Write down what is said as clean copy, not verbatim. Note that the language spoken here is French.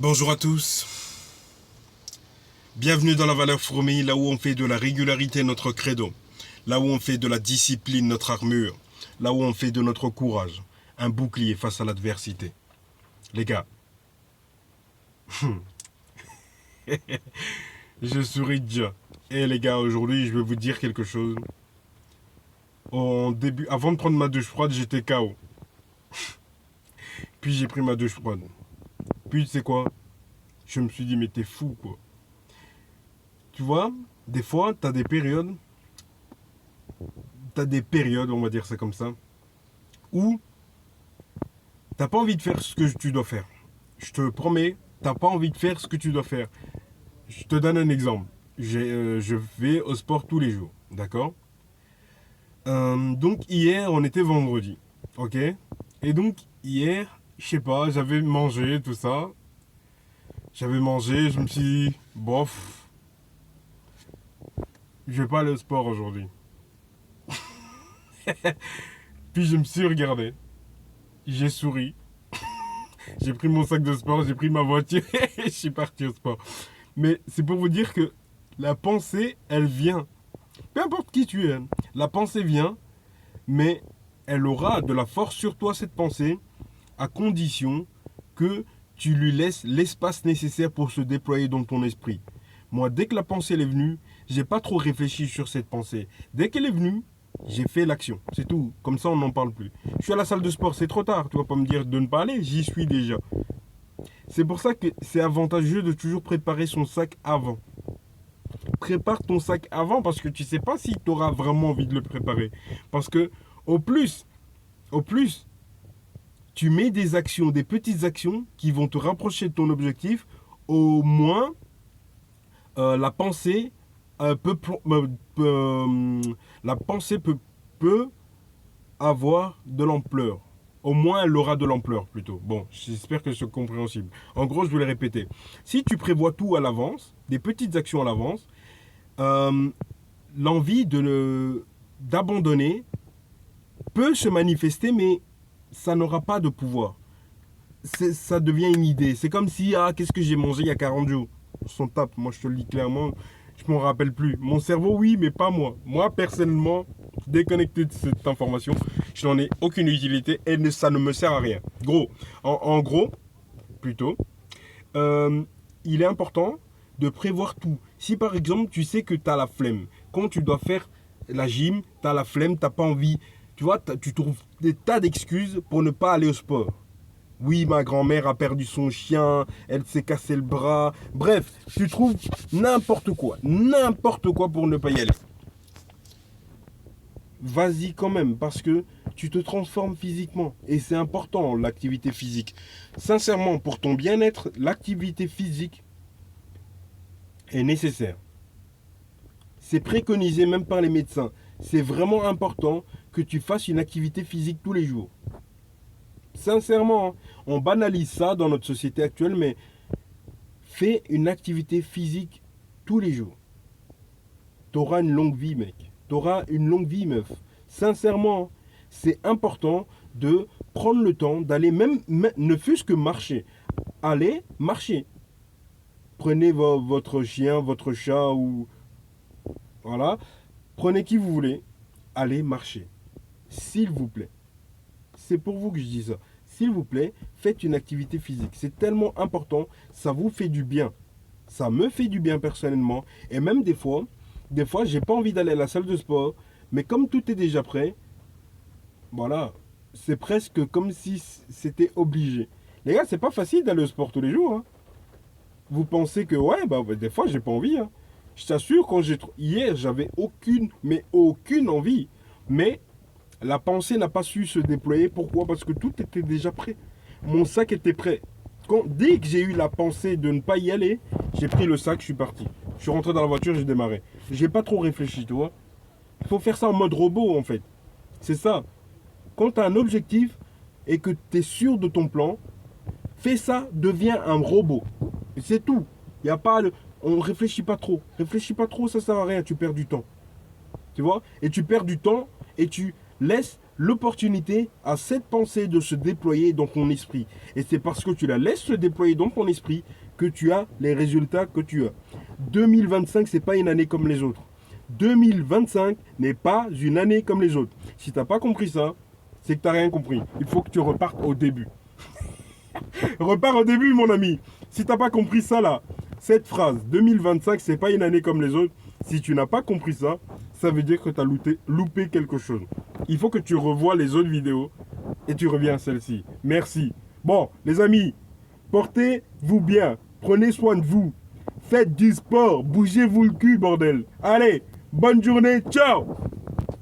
Bonjour à tous, bienvenue dans la valeur fourmi, là où on fait de la régularité notre credo, là où on fait de la discipline notre armure, là où on fait de notre courage un bouclier face à l'adversité. Les gars, je souris déjà. Et les gars, aujourd'hui je vais vous dire quelque chose. Avant de prendre ma douche froide, j'étais KO. Puis j'ai pris ma douche froide. Puis tu sais quoi? Je me suis dit mais t'es fou quoi. Tu vois, des fois t'as des périodes, on va dire ça comme ça, où t'as pas envie de faire ce que tu dois faire. Je te promets, t'as pas envie de faire ce que tu dois faire. Je te donne un exemple. Je vais au sport tous les jours, d'accord. Donc hier, on était vendredi, ok. Et donc hier, je sais pas, j'avais mangé tout ça. J'avais mangé, je me suis dit, bof, je vais pas aller au sport aujourd'hui. Puis je me suis regardé, j'ai souri, j'ai pris mon sac de sport, j'ai pris ma voiture et je suis parti au sport. Mais c'est pour vous dire que la pensée, elle vient. Peu importe qui tu es, hein. La pensée vient, mais elle aura de la force sur toi, cette pensée, à condition que tu lui laisses l'espace nécessaire pour se déployer dans ton esprit. Moi, dès que la pensée elle est venue, j'ai pas trop réfléchi sur cette pensée. Dès qu'elle est venue, j'ai fait l'action. C'est tout. Comme ça, on n'en parle plus. Je suis à la salle de sport, c'est trop tard. Tu vas pas me dire de ne pas aller, j'y suis déjà. C'est pour ça que c'est avantageux de toujours préparer son sac avant. Prépare ton sac avant parce que tu sais pas si tu auras vraiment envie de le préparer. Parce que au plus, tu mets des actions, des petites actions qui vont te rapprocher de ton objectif, au moins la pensée la pensée peut avoir de l'ampleur. Au moins, elle aura de l'ampleur plutôt. Bon, j'espère que c'est compréhensible. En gros, je vais le répéter. Si tu prévois tout à l'avance, des petites actions à l'avance, euh, l'envie d'abandonner peut se manifester, mais ça n'aura pas de pouvoir. Ça devient une idée. C'est comme si, ah, qu'est-ce que j'ai mangé il y a 40 jours? On s'en tape, moi je te le dis clairement, je m'en rappelle plus. Mon cerveau, oui, mais pas moi. Moi, personnellement, déconnecté de cette information, je n'en ai aucune utilité et ça ne me sert à rien. Gros, en gros, plutôt, euh, il est important de prévoir tout. Si par exemple, tu sais que tu as la flemme, quand tu dois faire la gym, tu as la flemme, tu n'as pas envie, tu vois, tu trouves des tas d'excuses pour ne pas aller au sport. Oui, ma grand-mère a perdu son chien, elle s'est cassé le bras. Bref, tu trouves n'importe quoi pour ne pas y aller. Vas-y quand même, parce que tu te transformes physiquement. Et c'est important, l'activité physique. Sincèrement, pour ton bien-être, l'activité physique est nécessaire. C'est préconisé même par les médecins. C'est vraiment important que tu fasses une activité physique tous les jours. Sincèrement, hein, on banalise ça dans notre société actuelle, mais fais une activité physique tous les jours. T'auras une longue vie, mec. T'auras une longue vie, meuf. Sincèrement, c'est important de prendre le temps d'aller même, ne fût-ce que marcher. Allez, marcher. Prenez votre chien, votre chat ou... Voilà. Prenez qui vous voulez. Allez, marcher. S'il vous plaît. C'est pour vous que je dis ça. S'il vous plaît, faites une activité physique. C'est tellement important. Ça vous fait du bien. Ça me fait du bien personnellement. Et même des fois, j'ai pas envie d'aller à la salle de sport. Mais comme tout est déjà prêt, voilà. C'est presque comme si c'était obligé. Les gars, c'est pas facile d'aller au sport tous les jours, hein. Vous pensez que, ouais, bah, des fois, j'ai pas envie, hein. Je t'assure, hier, j'avais aucune envie. Mais la pensée n'a pas su se déployer. Pourquoi? Parce que tout était déjà prêt. Mon sac était prêt. Dès que j'ai eu la pensée de ne pas y aller, j'ai pris le sac, je suis parti. Je suis rentré dans la voiture, j'ai démarré. J'ai pas trop réfléchi, tu vois. Il faut faire ça en mode robot, en fait. C'est ça. Quand tu as un objectif et que tu es sûr de ton plan, fais ça, deviens un robot. Et c'est tout. Il y a pas on réfléchit pas trop. Réfléchis pas trop, ça sert à rien, tu perds du temps. Tu vois? Et tu perds du temps et tu laisses l'opportunité à cette pensée de se déployer dans ton esprit. Et c'est parce que tu la laisses se déployer dans ton esprit que tu as les résultats que tu as. 2025, ce n'est pas une année comme les autres. 2025 n'est pas une année comme les autres. Si tu n'as pas compris ça, c'est que tu n'as rien compris. Il faut que tu repartes au début. Repars au début, mon ami. Si tu n'as pas compris ça là, cette phrase, 2025, c'est pas une année comme les autres. Si tu n'as pas compris ça, ça veut dire que tu as loupé quelque chose. Il faut que tu revoies les autres vidéos et tu reviens à celle-ci. Merci. Bon, les amis, portez-vous bien. Prenez soin de vous. Faites du sport. Bougez-vous le cul, bordel. Allez, bonne journée. Ciao.